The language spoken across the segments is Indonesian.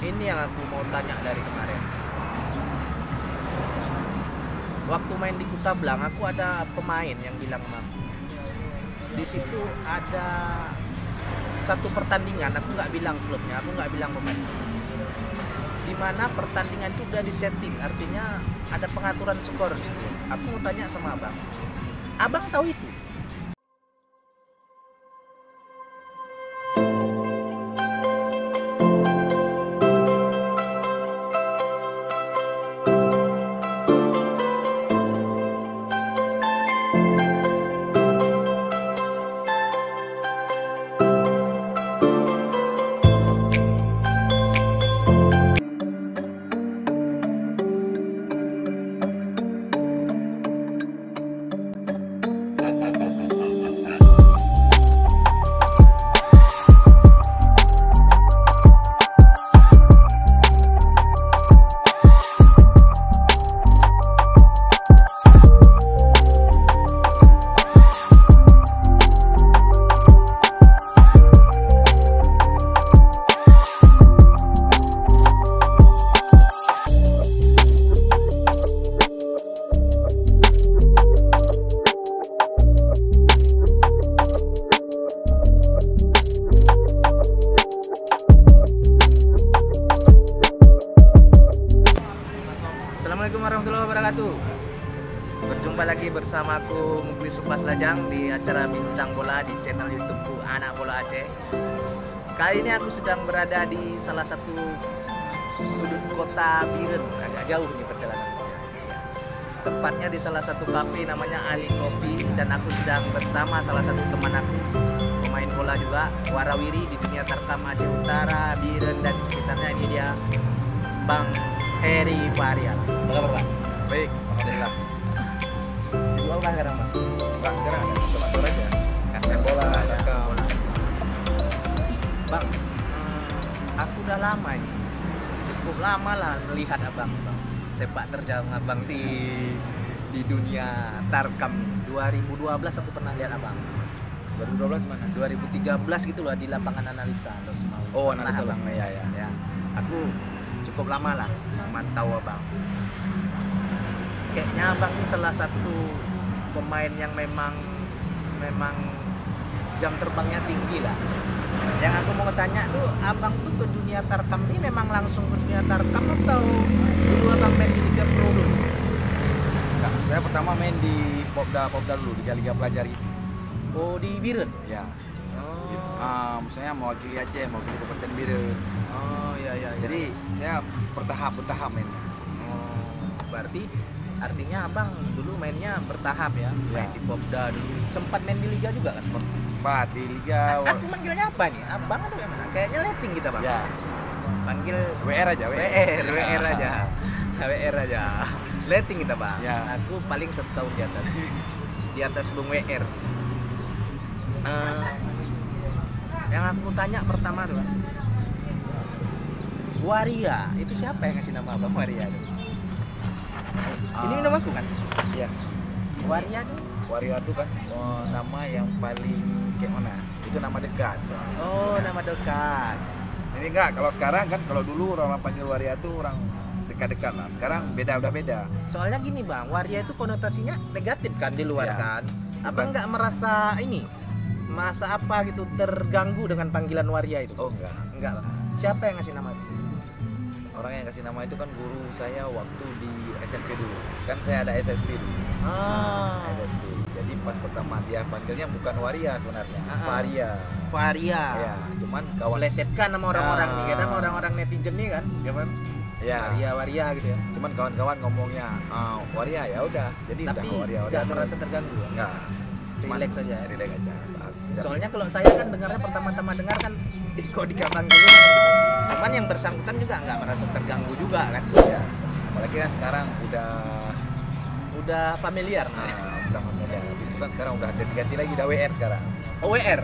Ini yang aku mau tanya dari kemarin. Waktu main di Kuta Blang, aku ada pemain yang bilang sama aku. Di situ ada satu pertandingan, aku nggak bilang klubnya, aku nggak bilang pemain. Di mana pertandingan itu udah disetting, artinya ada pengaturan skor gitu. Aku mau tanya sama abang. Abang tahu itu? Assalamualaikum warahmatullahi wabarakatuh. Berjumpa lagi bersama aku Mukli Supas Lajang di acara Bincang Bola di channel YouTubeku Anak Bola Aceh. Kali ini aku sedang berada di salah satu sudut kota Biren, agak jauh nih perjalanannya. Tepatnya di salah satu kafe namanya Ali Kopi, dan aku sedang bersama salah satu teman aku, pemain bola juga, warawiri di dunia tarkam Aceh Utara, Biren dan sekitarnya. Ini dia Bang Heri Varian. Apa kabar, Pak? Baik, alhamdulillah. Jual kan sekarang, Bang? Bang, sekarang ada kantor aja. Main bola, tarkam. Bang, aku udah lama ini, cukup lama lah melihat abang, Bang. Sepak terjang abang di dunia tarkam. 2012 aku pernah lihat abang. 2012 mana? 2013 gitu loh di lapangan analisa. Oh, Pernah, analisa Abang. Bang. Ya. Ya, aku cukup lama lah memantau abang. Kayaknya abang ini salah satu pemain yang memang jam terbangnya tinggi lah. Yang aku mau tanya tuh, abang tuh ke dunia tarkam ini memang langsung ke dunia tarkam atau dulu abang main di Liga Pro dulu? Enggak, saya pertama main di Popda dulu, di Liga Pelajar gitu. Oh, di Biren? Ya. Oh, Misalnya mewakili Aceh, mewakili Kabupaten Biren. oh ya. Jadi saya bertahap mainnya. Oh, berarti artinya abang dulu mainnya bertahap ya? Main di Popda dulu. Sempat main di Liga juga kan? Sempat di Liga. Aku manggilnya apa nih? Abang atau gimana? Kayaknya letting kita, Bang. Ya. Panggil WR aja, WR aja. WR aja. Letting kita, Bang. Ya. Aku paling 1 tahun di atas. Di atas Bung WR. Yang aku tanya pertama tuh, Bang. Waria, itu siapa yang ngasih nama Abang Waria tuh? Ini nama aku kan? Iya. Waria tuh. Waria itu kan nama yang paling kayak mana? Itu nama dekat. Soalnya. Oh, nama dekat. Ini enggak, kalau sekarang kan, kalau dulu orang panggil Waria itu orang dekat-dekat lah. Sekarang udah beda. Soalnya gini, Bang, Waria itu konotasinya negatif kan di luar Ya. kan. Abang nggak merasa apa gitu, terganggu dengan panggilan Waria itu? Oh enggak. Enggak, Bang. Siapa yang ngasih nama itu? Orang yang kasih nama itu kan guru saya waktu di SMP dulu. Kan saya ada SSB dulu. SSB. Jadi pas pertama dia panggilnya bukan Waria sebenarnya, Varia. Ya, cuman kawan Lesetkan nama orang-orang nih, karena orang-orang netizen nih kan, ya. Waria gitu ya. Cuman kawan-kawan ngomongnya Waria, ya udah. Jadi Tapi udah Waria. nggak merasa terganggu ya? Enggak. Relax saja ya? Relax aja. Soalnya kalau saya kan dengarnya pertama-tama dengar kan kok dikapanggil gitu. Cuman yang bersangkutan juga nggak merasa terganggu juga kan? Ya. Apalagi kan sekarang Udah familiar. udah familiar. Habis itu kan sekarang udah ganti lagi, udah WR sekarang. Oh, WR.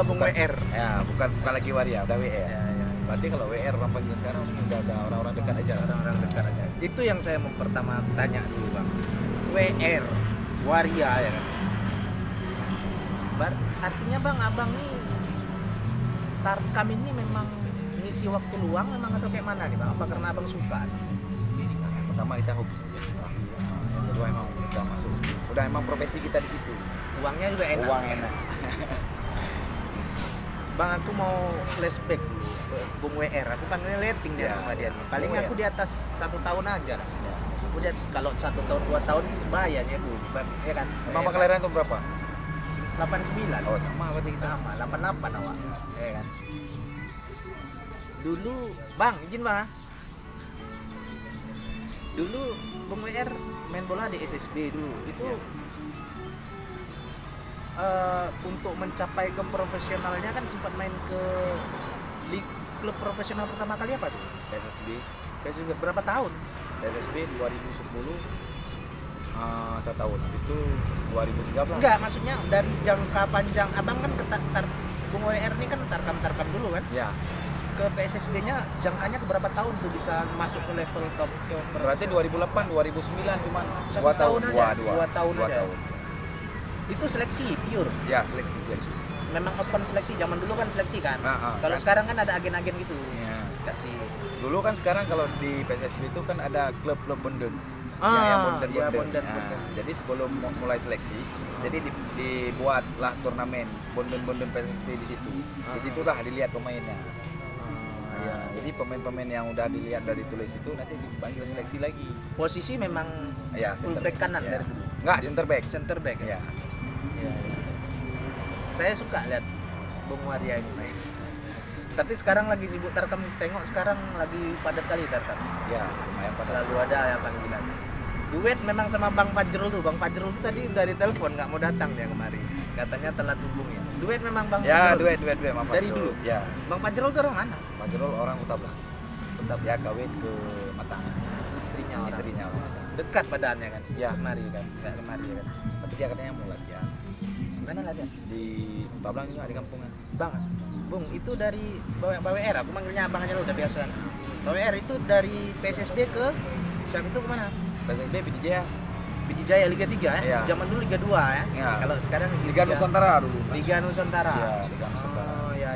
Bung bukan, WR. Ya, bukan lagi Waria, udah WR. Ya. Berarti kalau WR orang panggil sekarang udah ada orang-orang dekat aja. Orang-orang dekat aja. Itu yang saya mau pertama tanya dulu, Bang. WR, Waria ya kan? Artinya Bang, abang nih tarkam ini memang mengisi waktu luang memang atau kayak mana nih bang? Apa karena abang suka? Yang pertama kita hobi. Yang kedua emang udah masuk. Udah emang profesi kita di situ. Uangnya juga enak. Uang enak. Bang, aku mau flashback dulu Bung WR. Aku panggilnya letting dia sama dia. Paling aku di atas 1 tahun aja. Aku di atas, kalau 1 tahun 2 tahun itu sebaya ya bu, ya kan? Mama kelahiran itu berapa? 89. Oh sama berarti kita. Sama 88 awak. Ya kan? Dulu bang, izin bang. Dulu Bung WR main bola di SSB dulu. Itu untuk mencapai ke profesionalnya kan sempat main ke klub profesional pertama kali apa tuh? SSB. PSSB berapa tahun? SSB 2010 1 tahun. Habis itu 2013. Enggak, maksudnya dari jangka panjang abang kan ke Bung WR ini kan tarkam dulu kan? Ya. Ke PSSB-nya jangkanya ke berapa tahun tuh bisa masuk ke level top? Berarti 2008 2009 cuma 2 tahun aja. 2 tahun dua aja. tahun. Itu seleksi pure. Ya, seleksi. Memang open seleksi, zaman dulu kan seleksi kan. Kalau kan. sekarang kan ada agen-agen gitu. Ya. Kasih. Dulu kan sekarang kalau di PSSB itu kan ada klub-klub bonden. Yang bonden. Jadi sebelum mulai seleksi, jadi dibuatlah turnamen bonden PSSB di situ. Di situlah dilihat pemainnya. Ya, jadi pemain-pemain yang udah dilihat dari tulis itu nanti dipanggil seleksi lagi. Posisi memang Ya, full back kanan dari dulu. Enggak, center back ya. ya. Ya. Saya suka lihat Bung Waria ini main. Tapi sekarang lagi sibuk tarkam, tengok sekarang lagi padat kali tarkam. Ya, lumayan pada. Selalu ada ya panggilan. Duet memang sama Bang Fajrul tuh. Bang Fajrul tuh tadi udah ditelepon nggak mau datang dia kemari. Katanya telat hubungnya. Duet memang Bang Ya, Fajrul. duet Mama Dari Fajrul. dulu. Ya. Bang Fajrul tuh orang mana? Fajrul orang Utablah. Ya kawin ke Matang. Istrinya orang. Dekat badannya kan. Ya. Kemari kan. Nggak kemari kan. Tapi dia katanya mau latihan. Mana latihan? Di Bablang juga di kampungnya. Bang, Bung, itu dari BWR, aku manggilnya abang aja lo udah biasa. BWR itu dari PSSB ke siapa itu kemana? PSSB Bidijaya. Bidijaya Liga 3 ya? Iya. Zaman dulu Liga 2 ya? Iya. Kalau sekarang Liga Nusantara dulu. Liga Nusantara. Ya, Liga Nusantara. Oh ya.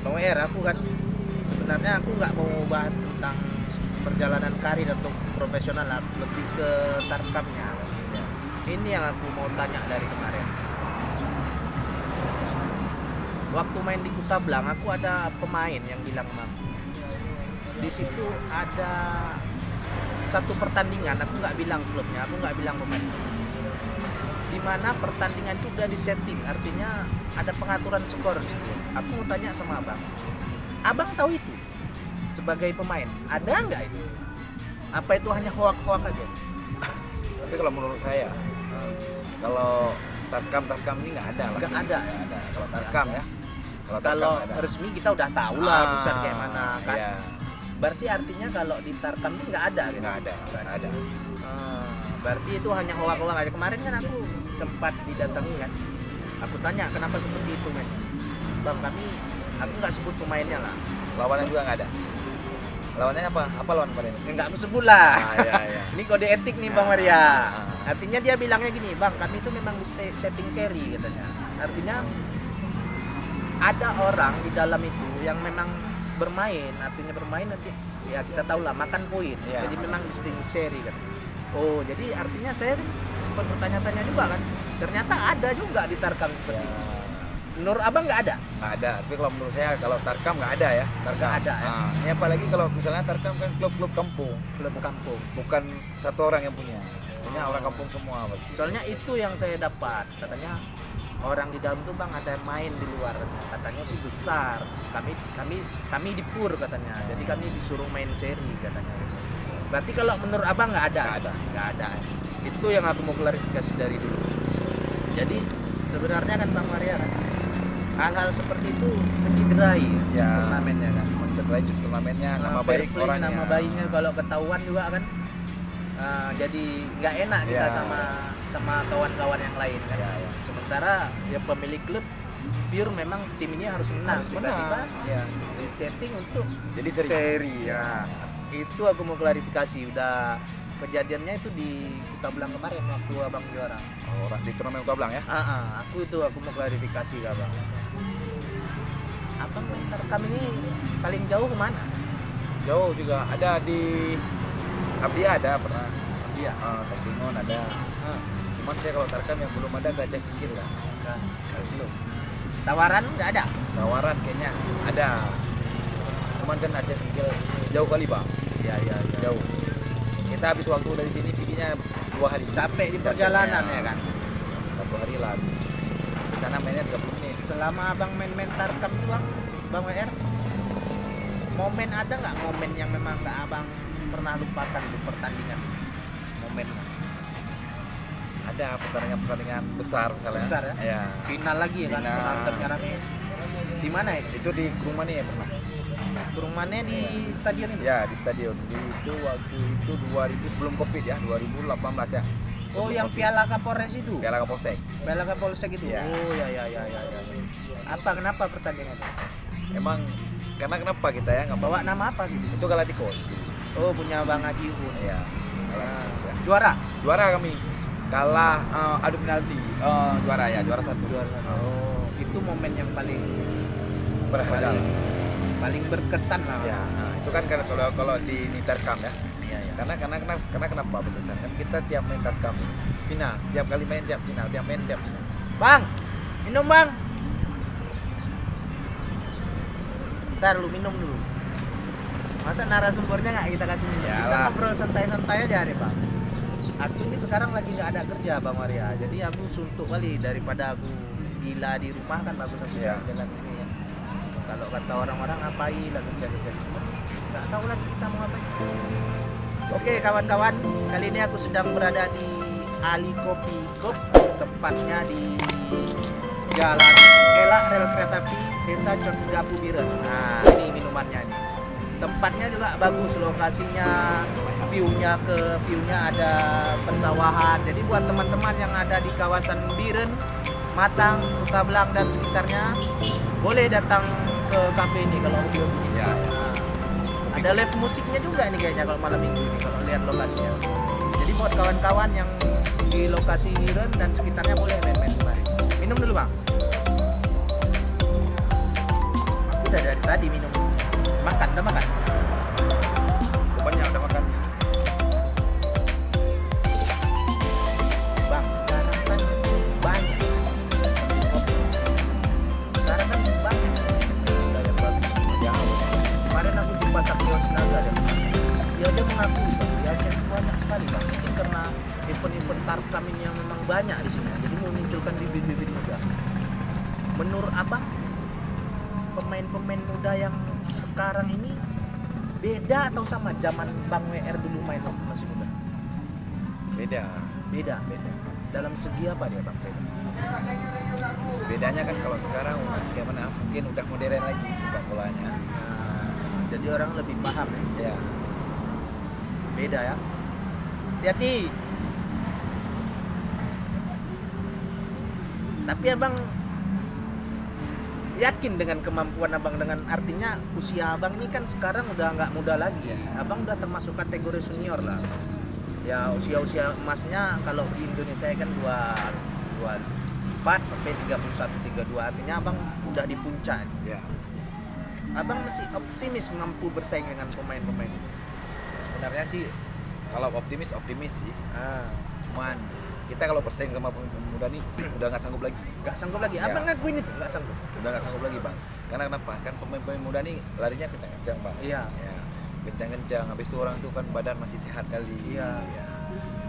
Bang WR, aku kan sebenarnya aku nggak mau bahas tentang perjalanan karir atau profesional lah, lebih ke tarkamnya. Ini yang aku mau tanya dari kemarin. Waktu main di Kota Blang, aku ada pemain yang bilang mam, di situ ada satu pertandingan, aku nggak bilang klubnya, aku nggak bilang pemain, di mana pertandingan itu udah disetting, artinya ada pengaturan skor gitu. Aku mau tanya sama abang tahu itu sebagai pemain, ada nggak itu? Apa itu hanya hoak-hoak aja? Tapi kalau menurut saya, kalau tarkam ini nggak ada lah. Nggak ada. Kalau tarkam ya. Kalau resmi kita udah tahu lah pusat kayak mana kan. Iya. Berarti artinya kalau di tarkam itu nggak ada gitu. Nggak ada. Berarti itu hanya hoak-hoak aja. Kemarin kan aku sempat didatangi kan. Aku tanya kenapa seperti itu men. Bang, aku nggak sebut pemainnya lah. Lawannya juga nggak ada. Lawannya apa? Apa lawan kemarin? Nggak aku sebut lah. Iya. Ini kode etik nih Bang Maria. Artinya dia bilangnya gini, Bang, kami itu memang di setting seri katanya. Artinya ada orang di dalam itu yang memang bermain, artinya bermain nanti ya kita tahu lah makan poin. Ya, jadi memang di setting seri kan. Oh, jadi artinya saya sempat bertanya-tanya juga kan. Ternyata ada juga di tarkam seperti itu. Menurut abang nggak ada? Nggak ada, tapi kalau menurut saya kalau tarkam nggak ada ya. Tarkam Nggak ada ya? Ini apalagi kalau misalnya tarkam kan klub-klub kampung. Klub kampung. Bukan satu orang yang punya orang kampung semua. Soalnya itu yang saya dapat, katanya orang di dalam tuh bang ada yang main di luar, katanya sih besar. Kami di pur katanya, jadi kami disuruh main seri katanya. Berarti kalau menurut abang nggak ada? Nggak ada. Itu yang aku mau klarifikasi dari dulu. Jadi sebenarnya kan Bang Maria kan, hal-hal seperti itu mencederai turnamennya kan, mencederai turnamennya, nama baik orangnya, nama baiknya kalau ketahuan juga kan. Jadi nggak enak kita sama kawan-kawan yang lain kan. Sementara ya pemilik klub pure memang tim ini harus menang. Tiba-tiba di setting untuk jadi seri ya. Itu aku mau klarifikasi. Udah kejadiannya itu di Kota Blang kemarin waktu abang juara. Di turnamen Kota Blang ya? Aku mau klarifikasi ke abang. Abang rekam ini paling jauh kemana? Jauh juga ada di Abdia ada pernah. Iya. Kebingon ada. Cuman saya kalau tarkam yang belum ada gajah singkir lah. Belum. Tawaran nggak ada? Tawaran kayaknya ada. Cuman kan gajah singkir jauh kali bang. Iya. Jauh. Kita habis waktu dari sini perginya 2 hari. Capek di perjalanan ya kan? 1 hari lah. Sana mainnya 30 menit. Selama abang main tarkam tuh bang WR, momen ada nggak momen yang memang nggak abang pernah lupakan di pertandingan? Momennya? Ada pertandingan besar misalnya. Besar ya? Ya. Final lagi ya kan? Final. Penonton rame. Di mana itu? Itu di rumah nih ya pernah. Rumahnya di stadion ini? Ya di stadion. Itu waktu itu 2000 sebelum Covid ya, 2018 ya. Oh, yang Piala Kapolres itu? Piala Kapolsek. Piala Kapolsek itu? Ya. Oh, ya. Kenapa pertandingan itu? Emang karena kenapa kita ya nggak Bawa nama apa sih? itu Galacticos. Oh, punya Bang Haji Uhun. Ya. Galacticos ya. Juara Kami kalah adu penalti. Juara 1. Oh, itu momen yang paling Berhasil. paling berkesan lah. Ya. Itu kan kalau di tarkam ya. Iya. Karena kenapa berkesan? Kan kita tiap main tarkam final, tiap kali main tiap final, tiap main tiap final. Bang, minum bang. Ntar lu minum dulu. Masa narasumbernya nggak kita kasih minum? Kita Yalah. ngobrol santai-santai aja nih bang. Aku ini sekarang lagi nggak ada kerja bang Maria, jadi aku suntuk kali daripada aku gila di rumah kan bagus aku Ya. jalan ini ya. Kalau kata orang-orang ngapain lah kerja nggak tahu lagi kita mau ngapain. Oke kawan-kawan, kali ini aku sedang berada di Ali Kopi Shop, tepatnya di Jalan Elak Rel Kereta Api Desa Condapu Biren. Nah ini minumannya nih. Tempatnya juga bagus, lokasinya, viewnya ada persawahan. Jadi buat teman-teman yang ada di kawasan Biren, Matang, Kota Belang dan sekitarnya, boleh datang ke kafe ini kalau video ini. Ya. Ada live musiknya juga nih kayaknya kalau malam minggu ini kalau lihat lokasinya. Jadi buat kawan-kawan yang di lokasi Biren dan sekitarnya boleh main-main kemari. Minum dulu bang. Aku udah dari tadi minum. Udah makan. Banyak udah makan. Bang, sekarang kan banyak. Sekarang kan banyak. Banyak banget. Jauh. Kemarin aku jumpa Saktiwan Sinaga dan dia aja mengakui bang, dia aja banyak sekali bang. Mungkin karena event-event tarkam ini yang memang banyak di sini, jadi memunculkan bibit-bibit muda. Menurut abang, pemain-pemain muda yang sekarang ini beda atau sama zaman Bang WR dulu main waktu masih muda? Beda. Dalam segi apa dia bang? Bedanya kan kalau sekarang gimana? Mungkin udah modern lagi sepak bolanya. Jadi orang lebih paham ya. Ya. Beda ya. Hati-hati. Tapi abang yakin dengan kemampuan abang, dengan artinya usia abang ini kan sekarang udah nggak muda lagi. Abang udah termasuk kategori senior lah. Ya usia emasnya kalau di Indonesia kan 24 sampai 31, 32, artinya abang udah di puncak. Ya. Abang masih optimis mampu bersaing dengan pemain-pemain ini? Sebenarnya sih kalau optimis sih. Cuman kita kalau bersaing sama pemain muda nih udah nggak sanggup lagi. Nggak sanggup lagi. Ya. Abang ngakuin itu nggak sanggup. Udah nggak sanggup lagi bang. Karena kenapa? Kan pemain muda nih larinya kencang-kencang bang. Iya. Ya. Kencang-kencang. Habis itu orang tuh kan badan masih sehat kali. Iya. Ya.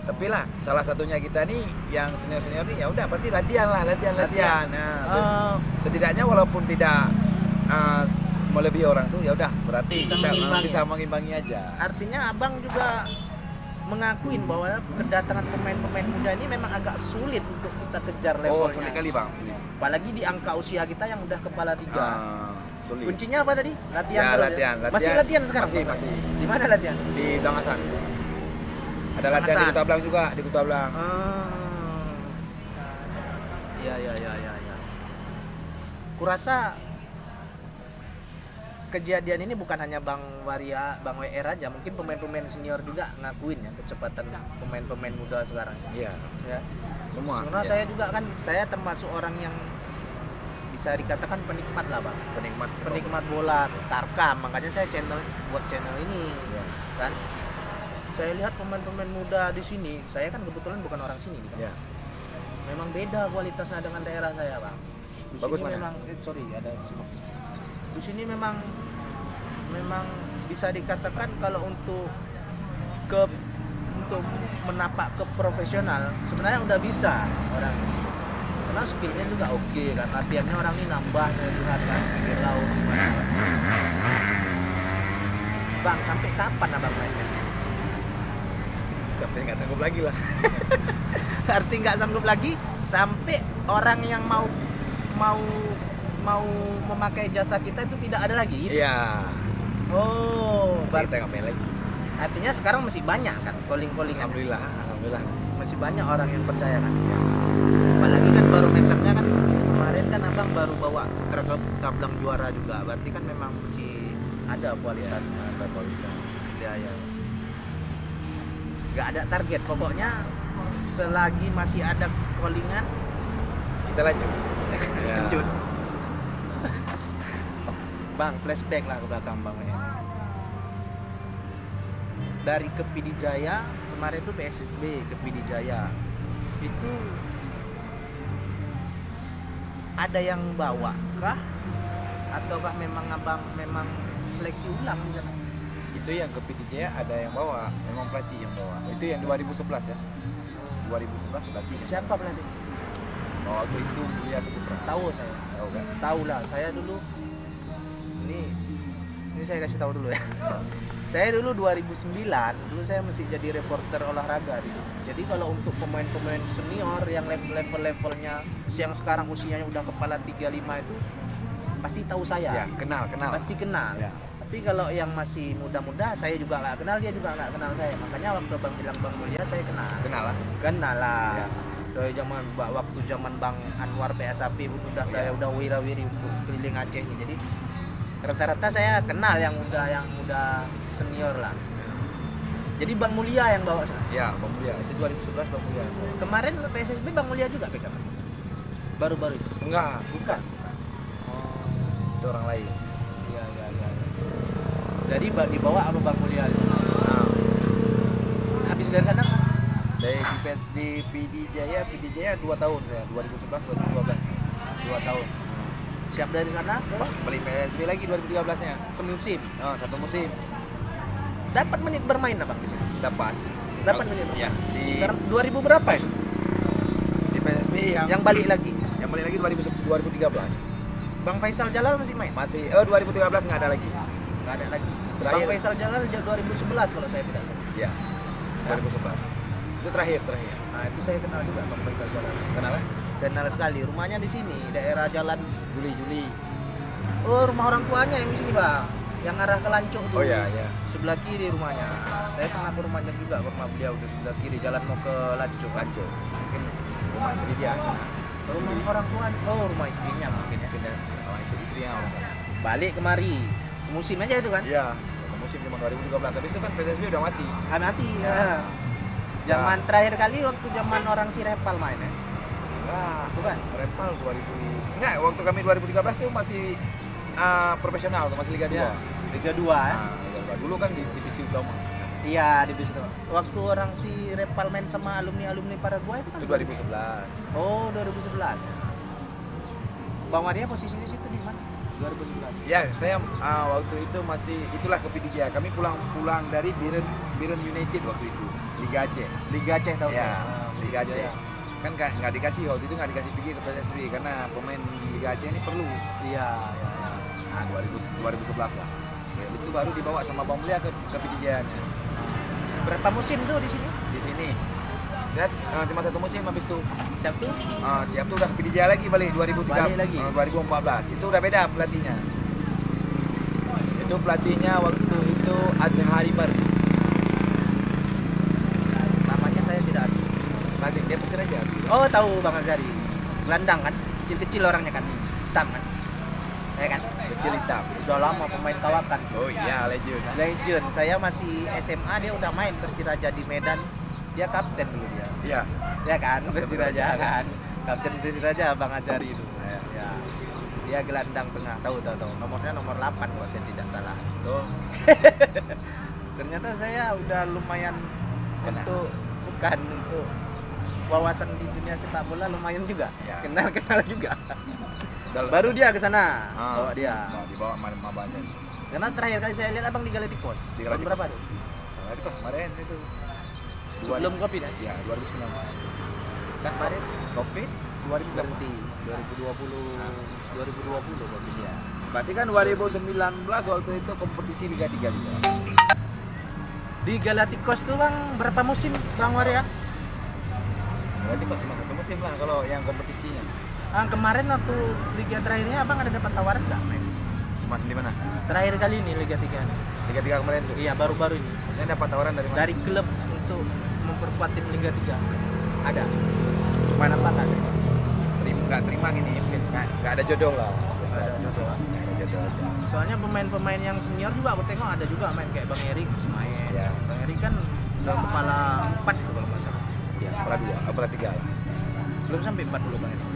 Tapi lah salah satunya kita nih yang senior nih ya udah berarti latihan. Nah, setidaknya walaupun tidak melebihi orang tuh ya udah berarti bisa mengimbangi aja. Artinya abang juga mengakuin bahwa kedatangan pemain-pemain muda ini memang agak sulit untuk kita kejar levelnya. Sulit kali bang. Apalagi di angka usia kita yang udah kepala 3. Sulit. Kuncinya apa tadi? Latihan. Ya, terus latihan. Masih latihan sekarang? Masih. Di mana latihan? Di Dangasan. Ada latihan di Kota Belang juga, di Kota Belang. Ya. Kurasa kejadian ini bukan hanya Bang Waria, Bang WR aja, mungkin pemain-pemain senior juga ngakuin ya kecepatan pemain-pemain muda sekarang. Iya. Ya. Semua. Karena ya. saya juga kan, saya termasuk orang yang bisa dikatakan penikmat lah bang, Penikmat sepak penikmat bola tarkam, makanya saya buat channel ini bola. kan. Saya lihat pemain-pemain muda di sini, saya kan kebetulan bukan orang sini Bang. Ya. Memang beda kualitasnya dengan daerah saya bang. Di Bagus sini mana? memang ada di sini memang bisa dikatakan kalau untuk menapak ke profesional sebenarnya udah bisa orang, karena skillnya juga oke kan, latihannya orang ini nambah, saya lihat kan pinggir laut gimana. Bang, sampai kapan abang mainnya? Sampai nggak sanggup lagi lah. Arti nggak sanggup lagi sampai orang yang mau memakai jasa kita itu tidak ada lagi gitu? Iya. Oh, Kita nggak main lagi. artinya sekarang masih banyak kan calling-calling. Alhamdulillah. Masih banyak orang yang percaya kan. Apalagi kan barometernya kan kemarin kan abang baru bawa Kablang juara juga, berarti kan memang masih ada kualitas. Ada kualitas. Ya. Nggak ada target, pokoknya selagi masih ada callingan Kita lanjut. Ya. lanjut. Bang, flashback lah ke belakang bang ya. Dari ke PD Jaya kemarin tuh PSB ke PD Jaya itu ada yang bawa kah ataukah memang abang seleksi ulang di sana? Itu yang ke PD Jaya ada yang bawa, memang pelatih yang bawa. Itu yang 2011 ya. 2011 pelatih. Siapa pelatih? Oh, waktu itu Buya Saputra. Tahu saya. Tahu kan? Tahu lah, saya dulu ini saya kasih tahu dulu ya. Saya dulu 2009, dulu saya masih jadi reporter olahraga di sini. Jadi kalau untuk pemain-pemain senior yang level-levelnya yang sekarang usianya udah kepala 35 itu pasti tahu saya. Ya, kenal. Pasti kenal. Ya. Tapi kalau yang masih muda-muda saya juga nggak kenal, dia juga nggak kenal saya. Makanya waktu Bang bilang Bang Mulia saya kenal. Kenal lah. Ya. Dari waktu zaman Bang Anwar PSAP udah saya udah wira-wiri untuk keliling Aceh nih. Jadi rata-rata saya kenal yang udah senior lah. Jadi Bang Mulia yang bawa sana. Ya, Bang Mulia. Itu 2011 Bang Mulia. Kemarin PSSB Bang Mulia juga pegang. Baru-baru itu. Enggak, Bukan. itu orang lain. Iya. Jadi dibawa apa Bang Mulia? Nah, Habis dari sana di PD Jaya 2 tahun saya, 2011 2012. 2 tahun. Siap dari sana Beli PSB lagi 2013-nya. semusim. Oh, 1 musim. Dapat menit bermain Abang di sini? Dapat Menit. ya, Sekarang 2000 berapa itu? di PSB Yang balik lagi. yang balik lagi 2013. Bang Faisal Jalal masih main? Masih 2013 nggak ada lagi. Nggak ada lagi. Terakhir. Bang Faisal Jalal 2011 kalau saya tidak salah. Ya. 2011. Itu terakhir. Nah, itu saya kenal juga Bang Faisal Jalal. Kenal ya? Kenal sekali. Rumahnya di sini, daerah Jalan Juli. Oh, rumah orang tuanya yang di sini, Bang. Yang arah ke Lancuk tuh. Oh ya. Sebelah kiri rumahnya. Saya pernah ke rumahnya juga, ke rumah beliau di sebelah kiri, jalan mau ke Lancuk. Mungkin rumah istri dia. Rumah orang tuanya. Oh, rumah istrinya mungkin ya. Mungkin ya, rumah istrinya orang. Balik kemari. Semusim aja itu kan? Iya. Satu musim cuma 2013. Habis itu kan PSSB udah mati. Mati. Ya. Zaman terakhir kali waktu zaman orang si Repal main ya. Wah, Bukan? Repal 2000. Enggak, waktu kami 2013 tuh masih profesional tuh, masih Liga 2. Ya. Liga 2 ya. Liga 2. Dulu kan di divisi utama. Iya, di situ. Waktu orang si Repal main sama alumni Paraguay itu kan Itu 2011. Oh, 2011. Bang Maria posisinya situ di mana? 2011. Ya, saya waktu itu masih itulah ke PDJ. Kami pulang dari Biren United waktu itu, Liga Aceh. Liga Aceh tahu Ya, saya. Liga Aceh. Kan nggak dikasih waktu itu, nggak dikasih pergi ke PSSB karena pemain Liga Aceh ini perlu. Iya. Nah, 2011 lah. Ya, habis itu baru dibawa sama Bang Mulia ke PDJ-nya. Berapa musim tuh di sini? Di sini. Lihat, cuma 1 musim habis itu. Siap tuh? Siap tuh udah ke PDJ lagi balik 2003. Balik lagi. 2014. Itu udah beda pelatihnya. Itu pelatihnya waktu itu Aceh Haribar. Namanya saya tidak asing. Masih dia pesir aja. Oh, tahu Bang Azari. Gelandang kan? Kecil-kecil orangnya kan? Hitam kan? Ya kan? Kecil hitam. Udah lama pemain kawakan. Oh iya, Legend. Saya masih SMA, dia udah main Persiraja di Medan. Dia kapten dulu dia. Iya. Ya kan? Kapten Persiraja Persiraja. kan? Kapten Persiraja Bang Azari itu. Ya. Ya. Dia gelandang tengah. Tahu. Nomornya nomor 8 kalau saya tidak salah. Tuh. Ternyata saya udah lumayan Kena. untuk wawasan di dunia sepak bola lumayan juga. Ya. Kenal juga. Baru dia ke sana. Bawa dia. Dibawa Mabanda. Karena terakhir kali saya lihat Abang di Galacticos. Di Tahun Galacticos. berapa tuh? Galacticos kemarin itu. Sebelum Covid ya? Ya, 2019. Kan kemarin Covid 2020 Covid ya. berarti kan 2019 waktu itu kompetisi Liga 3 juga. Di Galacticos tuh Bang berapa musim Bang Waria? Galacticos cuma satu musim lah kalau yang kompetisinya. Kemarin waktu Liga terakhirnya Abang ada dapat tawaran nggak main? Cuma di mana? Terakhir kali ini Liga 3 nih. Liga 3 kemarin tuh. Iya, baru-baru ini. Saya dapat tawaran dari mana? Dari klub untuk memperkuat tim Liga 3. Ada. Cuman apa nggak ada? Nggak terima gini, nggak ada jodoh lah. Nggak ada jodoh. Nggak ada jodoh aja. Soalnya pemain-pemain yang senior juga aku tengok ada juga main kayak Bang Erik main. Ya. Bang Erik kan udah kepala 4 itu kalau nggak salah. Ya, kepala 2, kepala 3 lah. Belum sampai 4 dulu Bang Erik.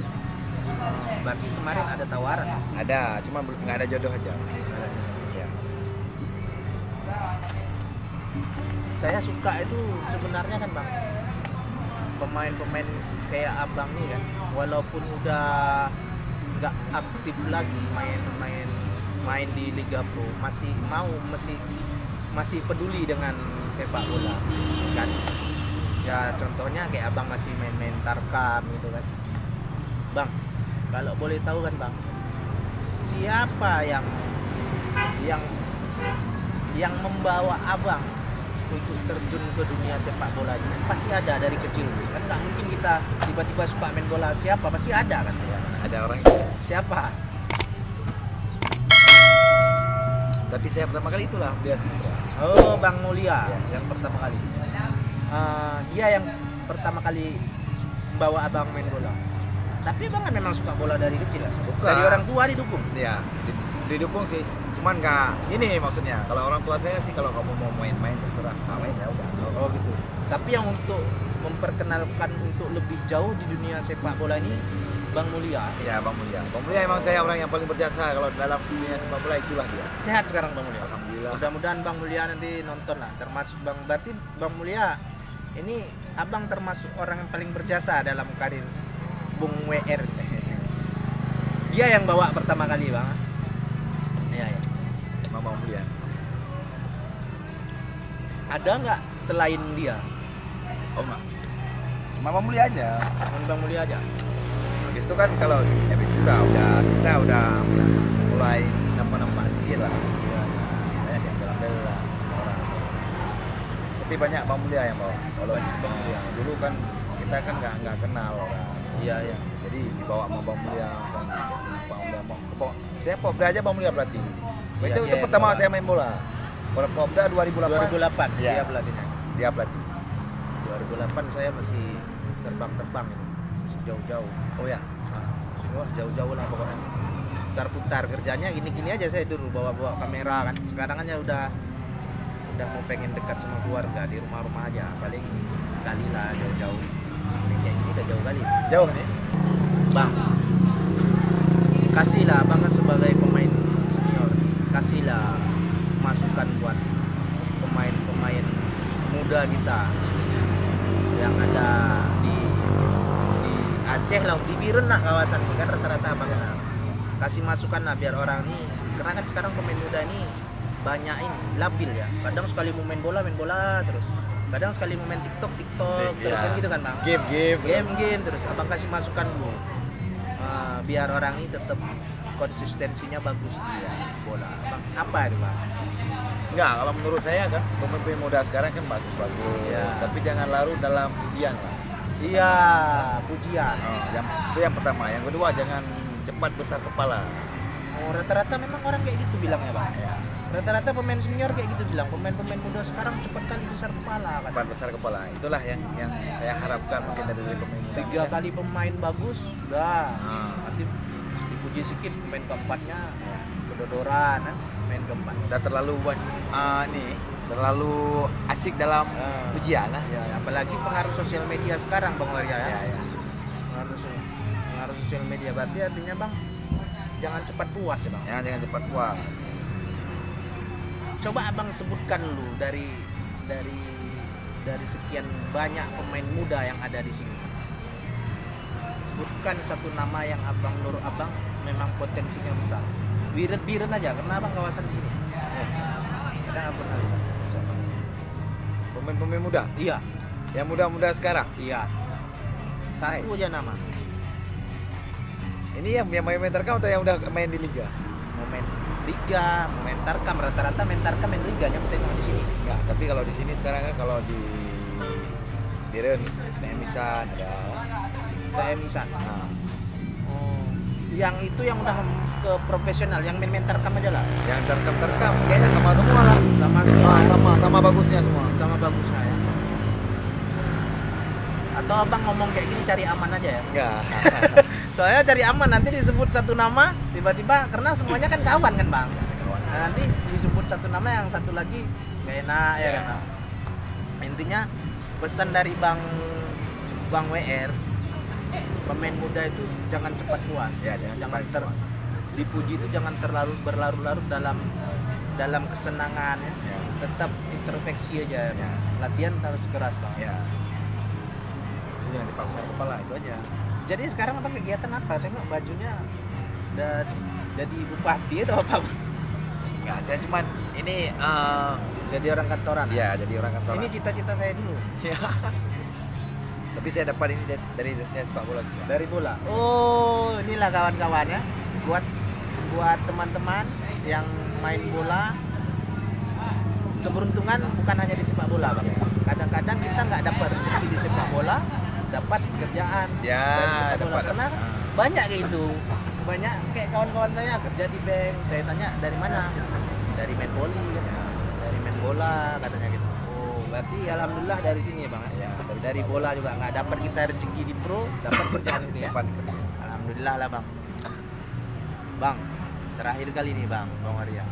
Berarti kemarin ada tawaran. Ada, cuma nggak ada jodoh aja. Ya. Saya suka itu sebenarnya kan Bang, pemain-pemain kayak Abang nih kan, walaupun udah nggak aktif lagi main di Liga Pro, masih peduli dengan sepak bola kan. Ya contohnya kayak Abang masih main Tarkam gitu kan. Bang, kalau boleh tahu kan Bang, siapa yang membawa Abang untuk terjun ke dunia sepak bola ini? Pasti ada dari kecil kan, nggak mungkin kita tiba-tiba suka main bola. Siapa? Pasti ada kan ya? Ada orang. Siapa? Tapi saya pertama kali itulah dia Sumatera. Oh, Bang Mulia Ya. yang pertama kali. Dia yang pertama kali membawa Abang main bola. Tapi Abang kan memang suka bola dari kecil ya? Suka. Dari orang tua didukung? Ya, didukung sih. Cuman nggak ini maksudnya. Kalau orang tua saya sih kalau kamu mau main terserah, main ya udah. Oh gitu. Tapi yang untuk memperkenalkan untuk lebih jauh di dunia sepak bola ini Bang Mulia. Ya, Bang Mulia. Bang Mulia emang saya orang yang paling berjasa kalau dalam dunia sepak bola, itulah dia. Sehat sekarang Bang Mulia? Alhamdulillah. Mudah-mudahan Bang Mulia nanti nonton lah. Termasuk berarti Bang Mulia ini Abang termasuk orang yang paling berjasa dalam karir Bung WR. Dia yang bawa pertama kali Bang. Iya. Emang Bang Mulia. Ada nggak selain dia? Oh enggak. Cuma Bang Mulia aja. Bang Mulia aja. Habis itu kan kalau habis itu kita udah mulai nampak sedikit lah. Banyak yang ambil lah orang. Tapi banyak Bang Mulia yang bawa. Kalau Bang Mulia dulu kan kita kan nggak kenal orang. Iya. Jadi dibawa sama Bang Mulia kan. Bang Mulia mau saya Popda aja Bang Mulia pelatih. Iya, Itu dia pertama yang saya main bola. Popda 2008. 2008 Iya. dia pelatihnya. Dia pelatih. 2008 saya masih terbang itu. Masih jauh-jauh. Oh ya. Jauh-jauh lah pokoknya. Putar-putar kerjanya gini-gini aja saya dulu bawa kamera kan. Sekarang kan ya udah mau pengen dekat sama keluarga di rumah-rumah aja. Paling sekali lah jauh-jauh. Kayak gini udah jauh kali. Jauh nih. Bang, kasihlah Bang kan sebagai pemain senior, kasihlah masukan buat pemain-pemain muda kita yang ada di Aceh lah, di Biren lah kawasan ini kan rata-rata Abang kenal. Kasih masukan lah biar orang ini, karena kan sekarang pemain muda ini banyak ini labil ya. Kadang sekali mau main bola terus. Kadang sekali mau main TikTok terus kan gitu kan Bang. Game terus. Abang kasih masukan dulu. Biar orang ini tetap konsistensinya bagus di bola. Bang, apa itu Bang? Enggak, kalau menurut saya kan pemain muda sekarang kan bagus-bagus. Ya. Tapi jangan larut dalam pujian lah. Iya, pujian. Itu yang pertama. Yang kedua jangan cepat besar kepala. Oh, rata-rata memang orang kayak gitu bilangnya Bang. Ya. Rata-rata pemain senior kayak gitu bilang. Pemain-pemain muda sekarang cepat kali besar kepala kan. Cepat besar kepala. Itulah yang saya harapkan mungkin dari pemain muda. 3 kali pemain bagus, udah. Ah. Nanti dipuji sedikit pemain keempatnya kedodoran, main keempat. Udah terlalu terlalu asik dalam pujian lah. Ya, apalagi pengaruh sosial media sekarang Bang Waria ya. Ya. Pengaruh sosial media berarti artinya Bang jangan cepat puas ya bang. Jangan cepat puas. Coba abang sebutkan dulu dari sekian banyak pemain muda yang ada di sini. Sebutkan satu nama yang menurut abang memang potensinya besar. Biren aja, karena abang kawasan di sini. Kita nggak pernah lihat. Pemain muda. Iya. Yang muda-muda sekarang. Iya. Satu aja nama. Ini yang main Tarkam atau yang udah main di liga? Main liga, main Tarkam, rata-rata main Tarkam main liga yang tengok di sini. Enggak, tapi kalau di sini sekarang kan kalau di Biren, Misan ada. Misan. Nah. Oh, yang itu yang udah ke profesional, yang main Tarkam aja lah. Yang Tarkam kayaknya sama semua lah. Sama bagusnya semua. Sama bagusnya ya. Atau abang ngomong kayak gini cari aman aja ya? Enggak. Soalnya cari aman, nanti disebut satu nama tiba-tiba, karena semuanya kan kawan kan bang. Nah, nanti disebut satu nama, yang satu lagi gak enak ya kan. Intinya pesan dari bang WR, pemain muda itu jangan cepat puas Ya, jangan dipuji itu jangan terlalu berlarut-larut dalam kesenangan ya. Ya. Tetap introspeksi aja Ya. Latihan harus keras bang. Ya. Jangan dipaksa kepala itu aja. Jadi sekarang apa kegiatan apa? Tengok bajunya udah jadi bupati atau apa? Enggak, saya cuman ini Jadi orang kantoran. ya jadi orang kantoran. Ini cita-cita saya dulu. Ya. Tapi saya dapat ini dari saya sepak bola juga. Dari bola. Oh, inilah kawan-kawan ya. Buat teman-teman yang main bola, keberuntungan bukan hanya di sepak bola, Bang. Kadang-kadang kita nggak dapat rezeki di sepak bola, dapat kerjaan. Ya, dari sepak bola. dapat. Karena banyak kayak itu. Banyak kayak kawan-kawan saya kerja di bank. Saya tanya dari mana? Dari main voli, dari main bola katanya gitu. Oh, berarti alhamdulillah dari sini ya, Bang. Ya, Dari bola juga nggak dapat kita rezeki di pro, dapat kerjaan ini ya. Dapat kerja. Alhamdulillah lah bang. Bang, terakhir kali nih bang Arya.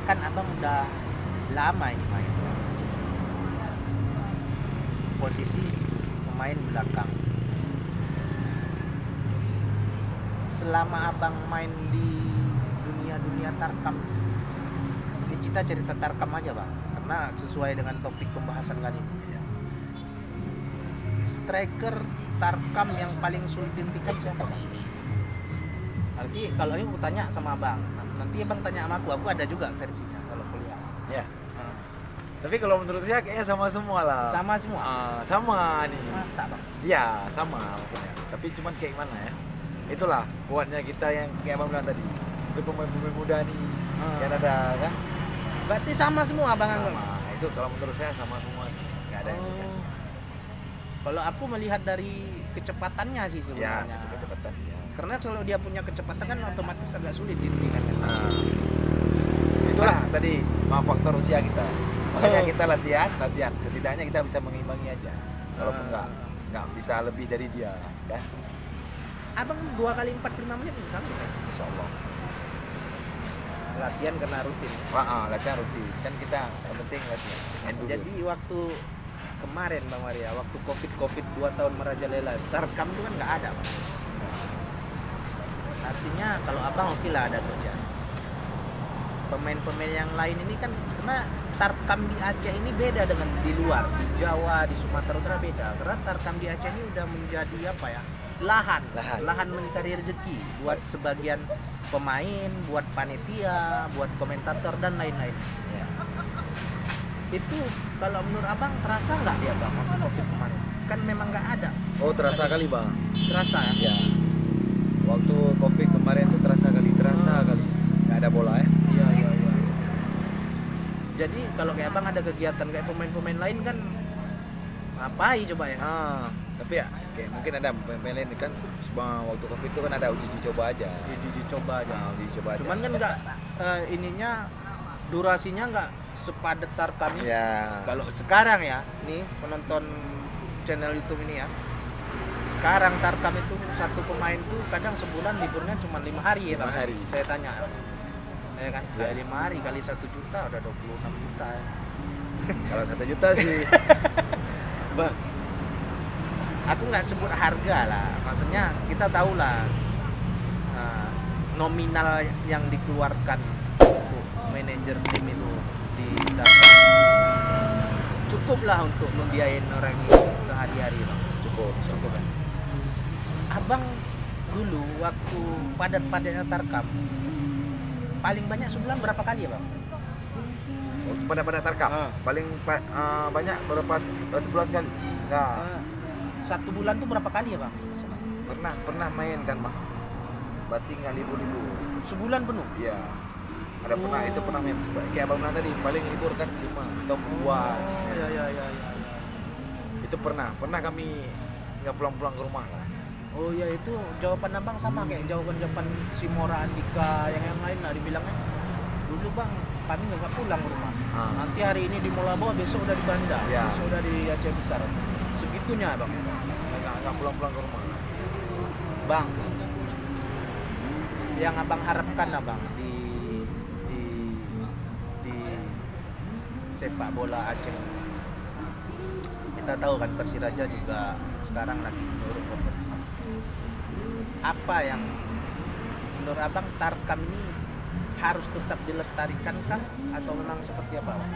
Kan abang udah lama ini main. Posisi pemain belakang. Selama abang main di dunia Tarkam, ini kita cerita Tarkam aja bang, karena sesuai dengan topik pembahasan kali ini. Striker Tarkam yang paling sulit dihentikan siapa bang? Nanti kalau ini aku tanya sama abang, nanti abang tanya sama aku ada juga versinya kalau kuliah. Ya. Tapi kalau menurut saya kayaknya sama semua lah. Sama semua. Sama nih. Masa bang? Ya sama maksudnya. Tapi cuman kayak gimana ya? Itulah kuatnya kita yang kayak abang bilang tadi. Itu pemain-pemain muda nih. Kan ada kan? Berarti sama semua bang? Sama. Itu kalau menurut saya sama semua sih. Nggak ada yang beda. Kalau aku melihat dari kecepatannya sih Ya, sebenarnya. kecepatan. Ya. Karena kalau dia punya kecepatan kan otomatis agak sulit dihentikan. Itulah tadi faktor usia kita. Makanya kita latihan. Setidaknya kita bisa mengimbangi aja. Walaupun nggak bisa lebih dari dia, kan? Abang 2 kali 45 menit bisa kan? Insya Allah. Latihan karena rutin. Latihan rutin. Kan kita yang penting latihan. Jadi waktu kemarin Bang Maria, waktu COVID 2 tahun merajalela, Tarkam itu kan nggak ada Bang. Artinya kalau abang oke lah ada kerja. Pemain-pemain yang lain ini kan karena Tarkam di Aceh ini beda dengan di luar, di Jawa, di Sumatera Utara beda. Karena Tarkam di Aceh ini udah menjadi apa ya? Lahan mencari rezeki buat sebagian pemain, buat panitia, buat komentator dan lain-lain. Ya. Itu kalau menurut abang terasa nggak ya bang waktu COVID kemarin? Kan memang nggak ada. Oh terasa kali bang. Terasa ya? Ya. Waktu COVID kemarin tuh terasa kali. Nggak ada bola ya. Iya. Jadi kalau kayak abang ada kegiatan kayak pemain-pemain lain kan ngapain coba ya? Tapi ya kayak mungkin ada pemain lain kan waktu COVID itu kan ada uji coba aja. Uji coba aja. Cuman kan nggak ininya durasinya nggak sepadat Tarkam ini. Ya. Kalau sekarang ya, nih penonton channel YouTube ini ya. Sekarang Tarkam itu satu pemain tuh kadang sebulan liburnya cuma 5 hari ya. 5 hari. Saya tanya. Ya kan? Kali 5 hari kali 1 juta udah 26 juta. Kalau 1 juta sih. Bang. aku nggak sebut harga lah, maksudnya kita tahu lah nominal yang dikeluarkan untuk manajer tim itu di Tarkam cukup lah untuk membiayain orang ini sehari-hari bang. Cukup kan. Abang dulu waktu padat-padatnya Tarkam paling banyak sebulan berapa kali ya bang? Pada Tarkam paling banyak berapa sebulan sekali? Enggak. Satu bulan tuh berapa kali ya bang? Pernah main kan bang. Berarti nggak libu-libu. Sebulan penuh? Iya. Ada pernah main. Kayak abang bilang tadi paling libur kan 5 atau 2. Iya. Itu pernah kami nggak pulang ke rumah lah. Oh ya, itu jawaban abang sama kayak jawaban si Mora Andika yang lain lah dibilangnya. Dulu bang, kami nggak pulang ke rumah. Nanti hari ini di Molabawa, besok udah di Banda, besok udah di Aceh Besar. Segitunya bang. Nggak pulang ke rumah. Bang, yang abang harapkan lah bang di sepak bola Aceh. Kita tahu kan Persiraja juga sekarang lagi menurut kompetisi. Apa yang menurut abang Tarkam ini harus tetap dilestarikan kah atau memang seperti apa bang?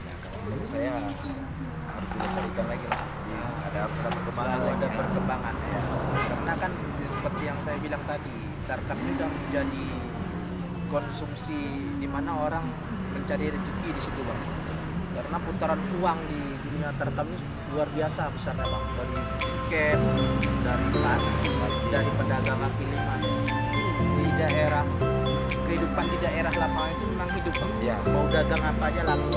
Ya, kalau menurut saya harus dilestarikan lagi lah. Harus ada perkembangan. Ada perkembangan ya. Karena kan seperti yang saya bilang tadi, Tarkam ini sudah menjadi konsumsi di mana orang mencari rezeki di situ bang. Karena putaran uang di dunia Tarkam ini luar biasa besarnya bang, dari tiket, dari parkir, dari pedagang kaki lima di daerah. Kehidupan di daerah lapangan itu memang hidup bang. Ya. Mau dagang apa aja laku.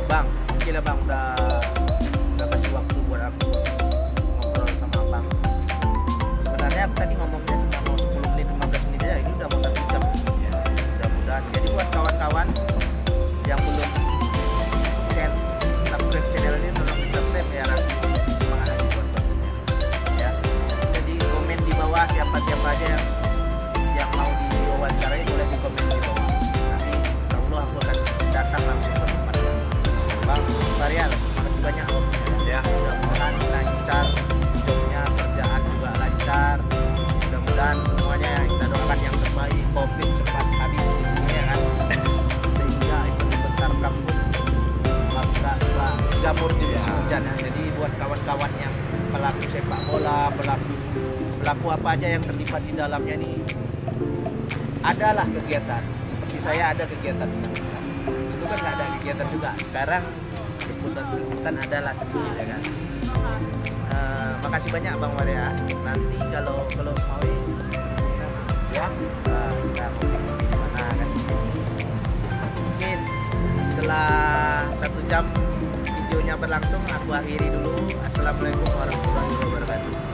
Bang, gila bang udah kasih waktu buat aku ngobrol sama abang. Sebenarnya aku tadi ngomongnya cuma mau 10 menit 15 menit aja, ini udah mau 1 jam ya. Mudah-mudahan. Jadi buat kawan-kawan yang belum subscribe channel ini, tolong di subscribe ya, semangat lagi buat kontennya ya. Jadi komen di bawah siapa-siapa aja yang mau diwawancarai, boleh di komen di bawah. Nanti insya Allah aku akan datang langsung ke tempatnya. Bang Varial, makasih banyak ya. Mudah-mudahan lancar jobnya, kerjaan juga lancar. Mudah-mudahan semuanya kita doakan yang terbaik, COVID cepat habis di sini ya kan. Sehingga event Tarkam pun jamur di musim hujan ya. Jadi buat kawan-kawan yang pelaku sepak bola, pelaku apa aja yang terlibat di dalamnya nih, adalah kegiatan. Seperti saya ada kegiatan. Itu kan nggak ada kegiatan juga. Sekarang liputan adalah sedikit ya kan. Makasih banyak Bang Maria. Nanti kalau mau ya kita mau gimana kan. Mungkin setelah 1 jam videonya berlangsung, aku akhiri dulu. Assalamualaikum warahmatullahi wabarakatuh.